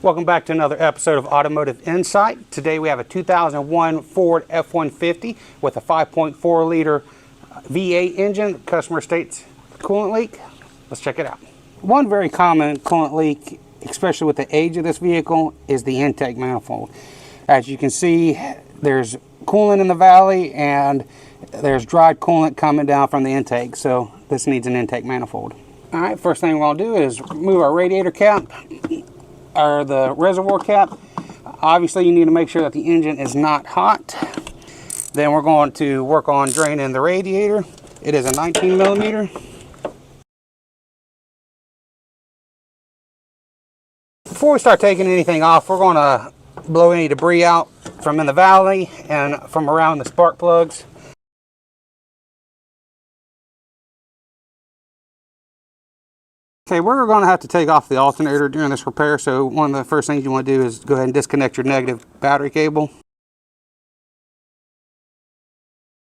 Welcome back to another episode of Automotive Insight. Today we have a 2001 Ford F-150 with a 5.4 liter V8 engine. Customer states coolant leak. Let's check it out. One very common coolant leak, especially with the age of this vehicle, is the intake manifold. As you can see, there's coolant in the valley and there's dried coolant coming down from the intake, so this needs an intake manifold. All right, first thing we're going to do is remove our radiator cap, or the reservoir cap. Obviously you need to make sure that the engine is not hot. Then we're going to work on draining the radiator. It is a 19 millimeter. Before we start taking anything off, we're going to blow any debris out from in the valley and from around the spark plugs. Okay, we're going to have to take off the alternator during this repair, so one of the first things you want to do is go ahead and disconnect your negative battery cable.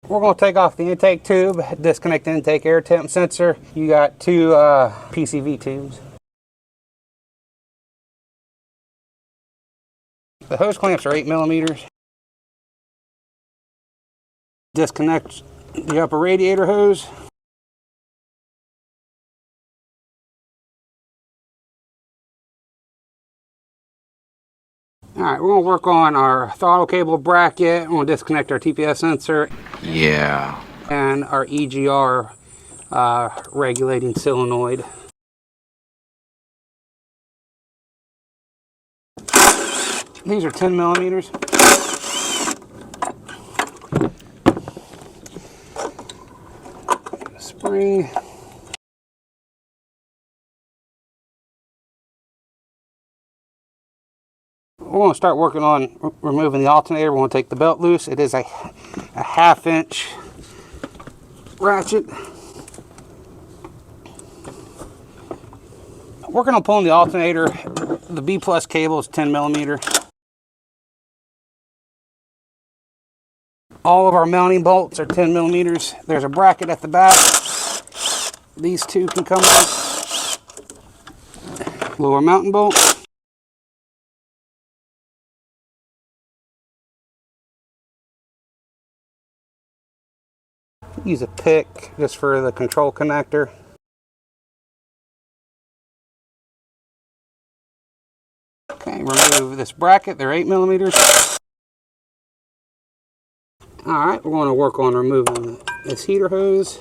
We're going to take off the intake tube, disconnect the intake air temp sensor. You got two PCV tubes. The hose clamps are 8 millimeters. Disconnect the upper radiator hose. Alright, we're going to work on our throttle cable bracket. We're going to disconnect our TPS sensor. Yeah. And our EGR regulating solenoid. These are 10 millimeters. Spring. We're going to start working on removing the alternator. We're going to take the belt loose. It is a half-inch ratchet. Working on pulling the alternator. The B plus cable is 10 millimeter. All of our mounting bolts are 10 millimeters. There's a bracket at the back. These two can come off. Lower mounting bolt. Use a pick just for the control connector. Okay, remove this bracket. They're 8 millimeters. Alright, we're going to work on removing this heater hose.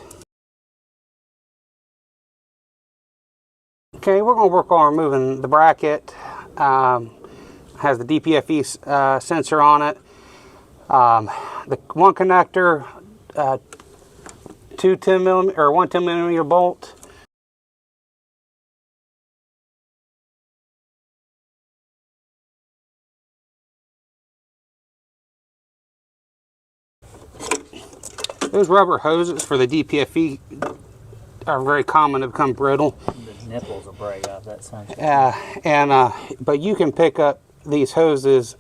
Okay, we're going to work on removing the bracket. Has the DPFE sensor on it. The one connector, one 10 millimeter bolt. Those rubber hoses for the DPFE are very common to become brittle. The nipples will break off that sensor. But you can pick up these hoses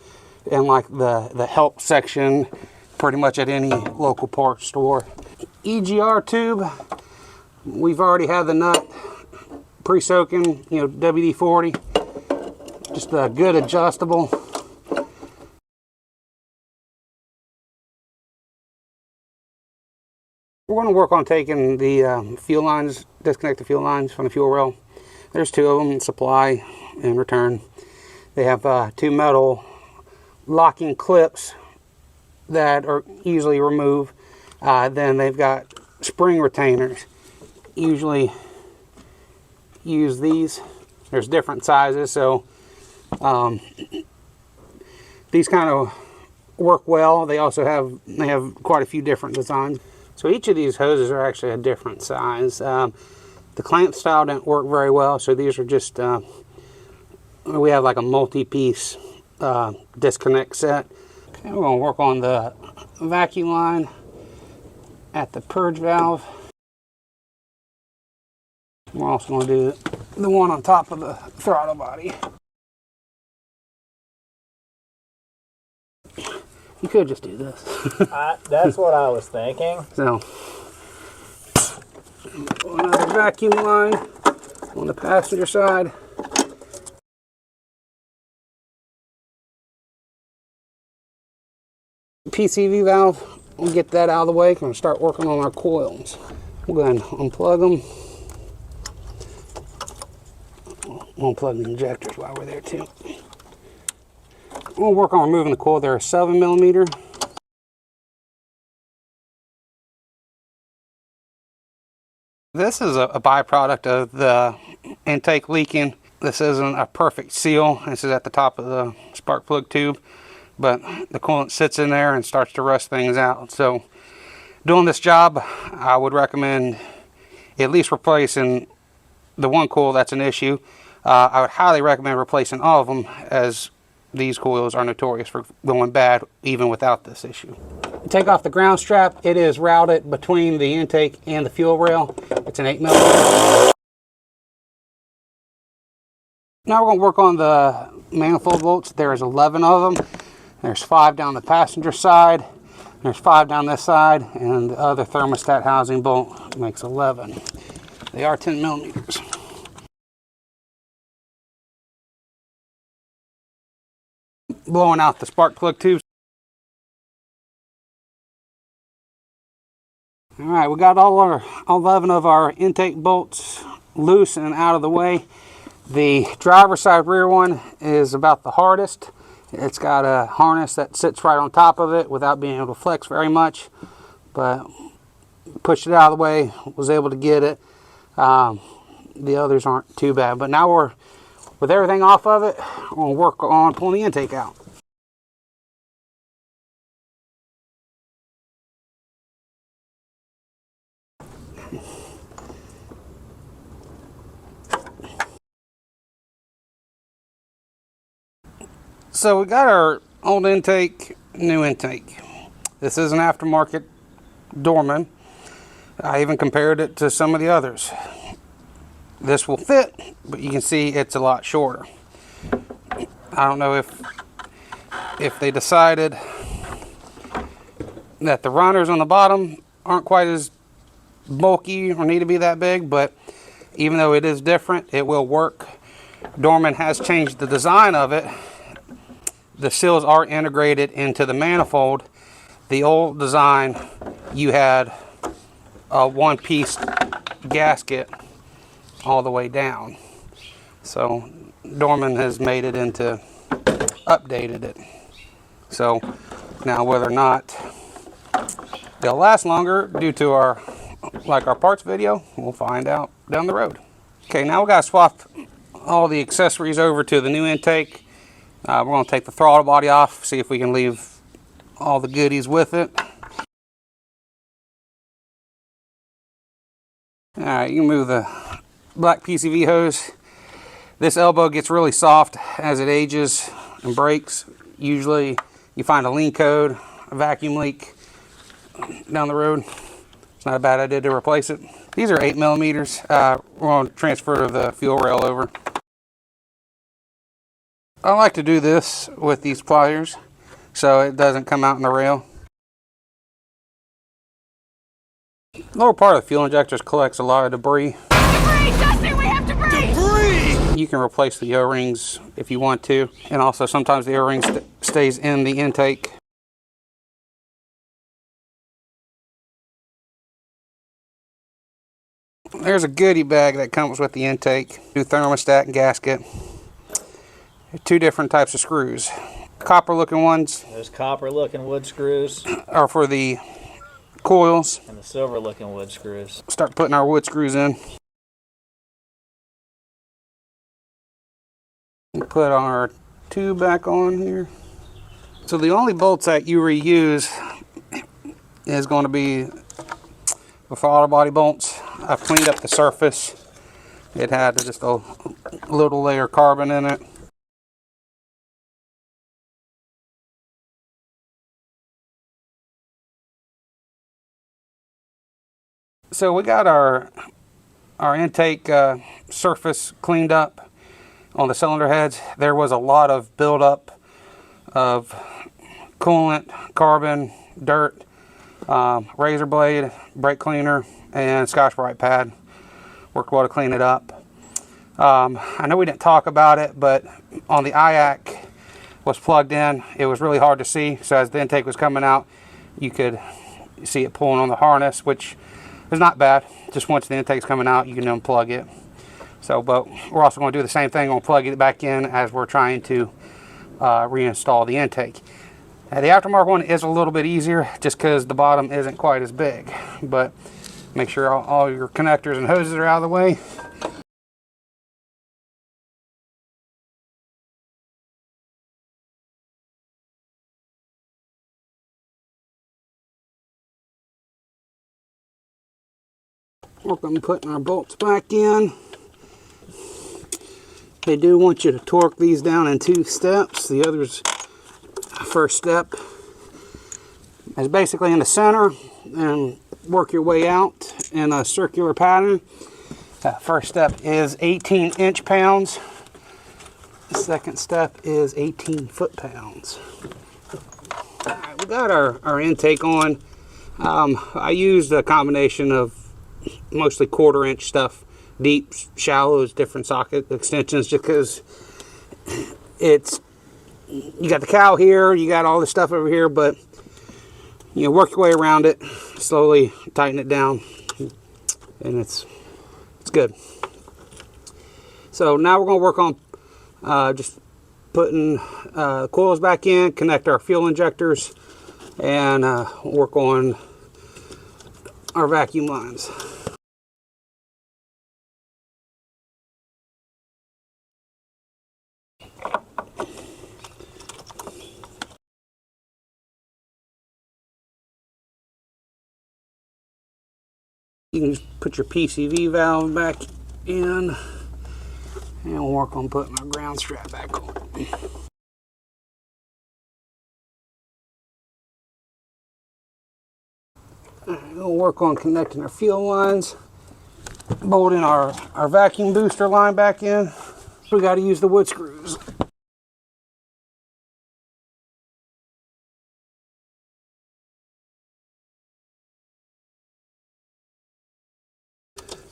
in like the help section pretty much at any local parts store. EGR tube, we've already had the nut pre-soaking, WD-40, just a good adjustable. We're going to work on taking the fuel lines, disconnect the fuel lines from the fuel rail. There's two of them, supply and return. They have two metal locking clips that are easily removed. Then they've got spring retainers. Usually use these. There's different sizes, so these kind of work well. They also have quite a few different designs. So each of these hoses are actually a different size. The clamp style didn't work very well, so these are just we have like a multi-piece disconnect set. Okay, we're going to work on the vacuum line at the purge valve. We're also going to do the one on top of the throttle body. You could just do this. That's what I was thinking. So, another vacuum line on the passenger side. PCV valve, we'll get that out of the way. We're going to start working on our coils. We'll go ahead and unplug them. We'll unplug the injectors while we're there too. We'll work on removing the coil. They're a 7mm. This is a byproduct of the intake leaking. This isn't a perfect seal. This is at the top of the spark plug tube, but the coolant sits in there and starts to rust things out. So doing this job, I would recommend at least replacing the one coil that's an issue. I would highly recommend replacing all of them, as these coils are notorious for going bad even without this issue. Take off the ground strap. It is routed between the intake and the fuel rail. It's an 8mm. Now we're going to work on the manifold bolts. There's 11 of them. There's 5 down the passenger side. There's 5 down this side, and the other thermostat housing bolt makes 11. They are 10mm. Blowing out the spark plug tubes. All right, we got all 11 of our intake bolts loose and out of the way. The driver's side rear one is about the hardest. It's got a harness that sits right on top of it without being able to flex very much, but pushed it out of the way, was able to get it. The others aren't too bad, but now we're, with everything off of it, we're going to work on pulling the intake out. So we got our old intake, new intake. This is an aftermarket Dorman. I even compared it to some of the others. This will fit, but you can see it's a lot shorter. I don't know if they decided that the runners on the bottom aren't quite as bulky or need to be that big, but even though it is different, it will work. Dorman has changed the design of it. The seals are integrated into the manifold. The old design, you had a one-piece gasket all the way down. So Dorman has made it into, updated it. So now whether or not they'll last longer due to our parts video, we'll find out down the road. Okay, now we got to swap all the accessories over to the new intake. We're going to take the throttle body off, see if we can leave all the goodies with it. Alright, you can move the black PCV hose. This elbow gets really soft as it ages and breaks. Usually you find a lean code, a vacuum leak down the road. It's not a bad idea to replace it. These are 8mm. We're going to transfer the fuel rail over. I like to do this with these pliers so it doesn't come out in the rail. The lower part of the fuel injectors collects a lot of debris. Debris! Dustin, we have debris! Debris! You can replace the O-rings if you want to, and also sometimes the O-ring stays in the intake. There's a goodie bag that comes with the intake. New thermostat and gasket. 2 different types of screws. Copper looking ones. There's copper looking wood screws. Are for the coils. And the silver looking wood screws. Start putting our wood screws in. Put our tube back on here. So the only bolts that you reuse is going to be the throttle body bolts. I've cleaned up the surface. It had just a little layer of carbon in it. So we got our intake surface cleaned up on the cylinder heads. There was a lot of buildup of coolant, carbon, dirt, razor blade, brake cleaner, and Scotch-Brite pad. Worked well to clean it up. I know we didn't talk about it, but on the IAC, was plugged in, it was really hard to see. So as the intake was coming out, you could see it pulling on the harness, which is not bad. Just once the intake's coming out, you can unplug it. So, but we're also going to do the same thing. We'll plug it back in as we're trying to reinstall the intake. Now, the aftermarket one is a little bit easier just because the bottom isn't quite as big. But make sure all your connectors and hoses are out of the way. Work on putting our bolts back in. They do want you to torque these down in 2 steps. The other's first step is basically in the center and work your way out in a circular pattern. First step is 18 inch-pounds. The second step is 18 foot-pounds. Alright, we got our intake on. I used a combination of mostly 1/4 inch stuff, deep, shallows, different socket extensions, just because it's, you got the cowl here, you got all this stuff over here, but you work your way around it, slowly tighten it down, and it's good. So now we're going to work on just putting coils back in, connect our fuel injectors, and work on our vacuum lines. You can just put your PCV valve back in, and we'll work on putting our ground strap back on. We'll work on connecting our fuel lines, bolting our vacuum booster line back in. We got to use the wood screws.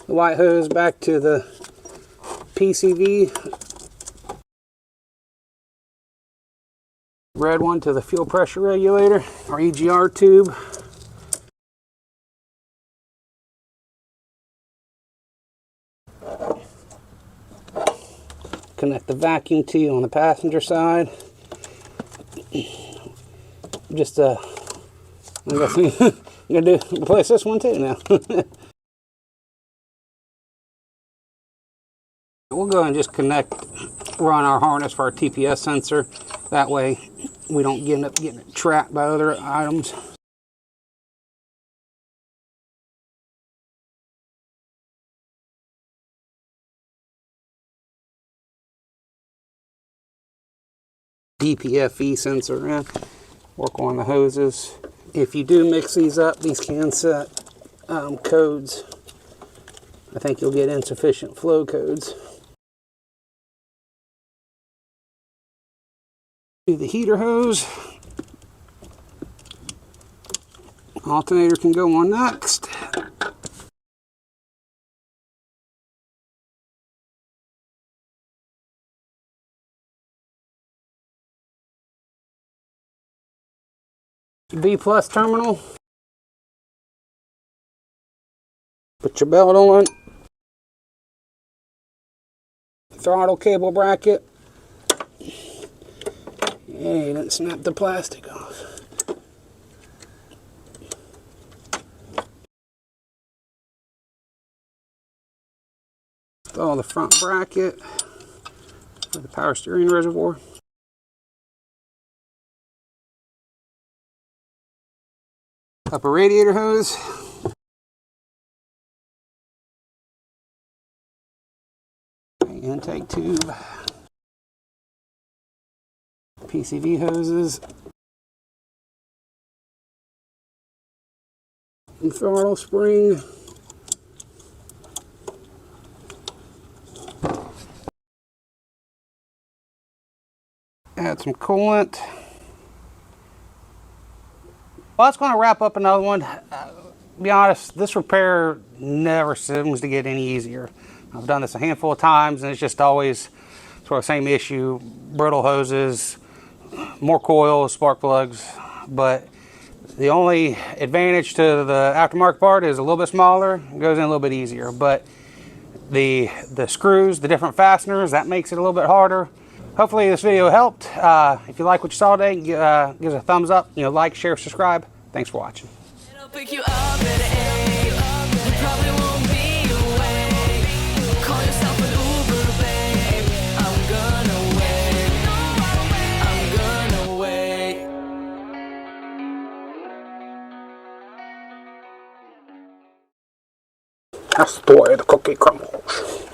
The white hose back to the PCV. Red one to the fuel pressure regulator, our EGR tube. Connect the vacuum tee on the passenger side. Just I guess I'm gonna replace this one too now. We'll go and just run our harness for our TPS sensor. That way we don't end up getting it trapped by other items. DPFE sensor in. Work on the hoses. If you do mix these up, these can set codes. I think you'll get insufficient flow codes. Do the heater hose. Alternator can go on next. B plus terminal. Put your belt on. Throttle cable bracket. Hey, didn't snap the plastic off. Install the front bracket for the power steering reservoir. Upper radiator hose. Intake tube. PCV hoses. And throttle spring. Add some coolant. Well, that's going to wrap up another one. Be honest, this repair never seems to get any easier. I've done this a handful of times, and it's just always sort of the same issue: brittle hoses, more coils, spark plugs, but the only advantage to the aftermarket part is a little bit smaller, it goes in a little bit easier, but the screws, the different fasteners, that makes it a little bit harder. Hopefully this video helped. If you like what you saw today, give us a thumbs up, like, share, subscribe. Thanks for watching. I'll pick you up at 8. You probably won't be awake. Call yourself an Uber, babe. I'm gonna wait. I'm gonna wait. That's the way the cookie crumbles.